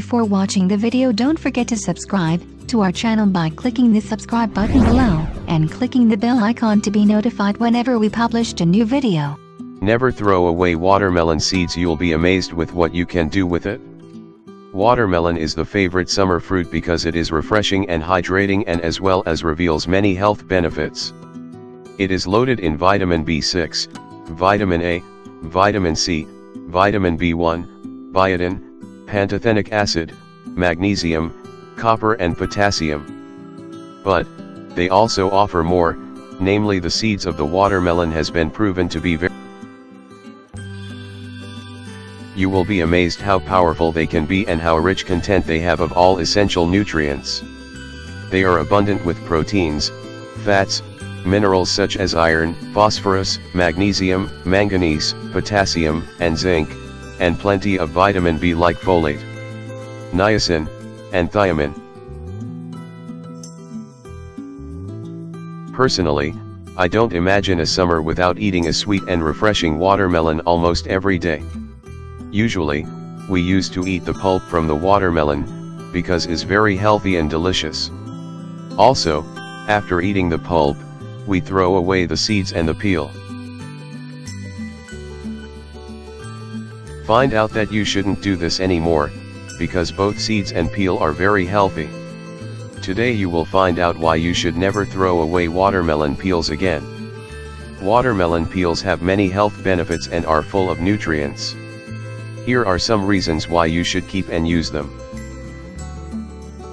Before watching the video, don't forget to subscribe to our channel by clicking the subscribe button below and clicking the bell icon to be notified whenever we publish a new video. Never throw away watermelon seeds. You'll be amazed with what you can do with it. Watermelon is the favorite summer fruit because it is refreshing and hydrating, and as well as reveals many health benefits. It is loaded in vitamin B6, vitamin A, vitamin C, vitamin B1, biotin, pantothenic acid, magnesium, copper and potassium. But they also offer more, namely the seeds of the watermelon has been proven to be very. You will be amazed how powerful they can be and how rich content they have of all essential nutrients. They are abundant with proteins, fats, minerals such as iron, phosphorus, magnesium, manganese, potassium, and zinc, and plenty of vitamin B like folate, niacin, and thiamine. Personally, I don't imagine a summer without eating a sweet and refreshing watermelon almost every day. Usually, we used to eat the pulp from the watermelon, because it's very healthy and delicious. Also, after eating the pulp, we throw away the seeds and the peel. Find out that you shouldn't do this anymore, because both seeds and peel are very healthy. Today you will find out why you should never throw away watermelon peels again. Watermelon peels have many health benefits and are full of nutrients. Here are some reasons why you should keep and use them.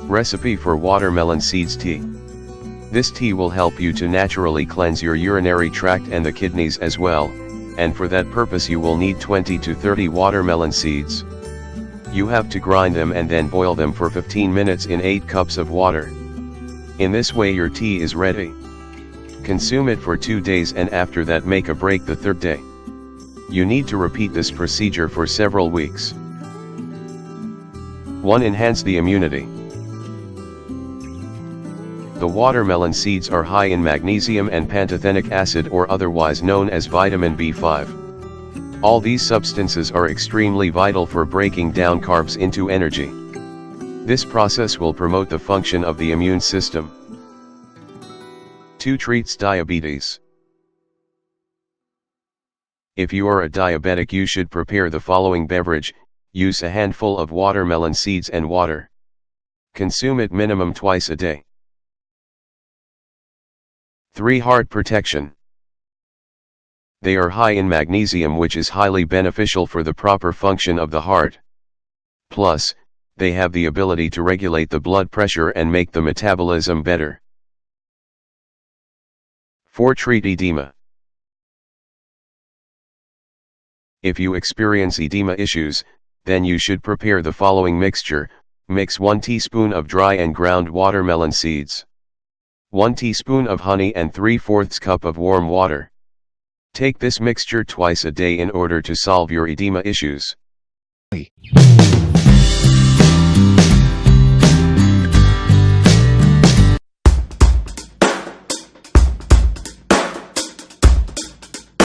Recipe for watermelon seeds tea. This tea will help you to naturally cleanse your urinary tract and the kidneys as well, and for that purpose you will need 20 to 30 watermelon seeds. You have to grind them and then boil them for 15 minutes in 8 cups of water. In this way your tea is ready. Consume it for 2 days and after that make a break the 3rd day. You need to repeat this procedure for several weeks. 1. Enhance the immunity. The watermelon seeds are high in magnesium and pantothenic acid, or otherwise known as vitamin B5. All these substances are extremely vital for breaking down carbs into energy. This process will promote the function of the immune system. 2. Treats diabetes. If you are a diabetic, you should prepare the following beverage. Use a handful of watermelon seeds and water. Consume it minimum twice a day. 3. Heart protection. They are high in magnesium, which is highly beneficial for the proper function of the heart. Plus, they have the ability to regulate the blood pressure and make the metabolism better. 4. Treat edema. If you experience edema issues, then you should prepare the following mixture. Mix 1 teaspoon of dry and ground watermelon seeds, 1 teaspoon of honey and 3/4 cup of warm water. Take this mixture twice a day in order to solve your edema issues.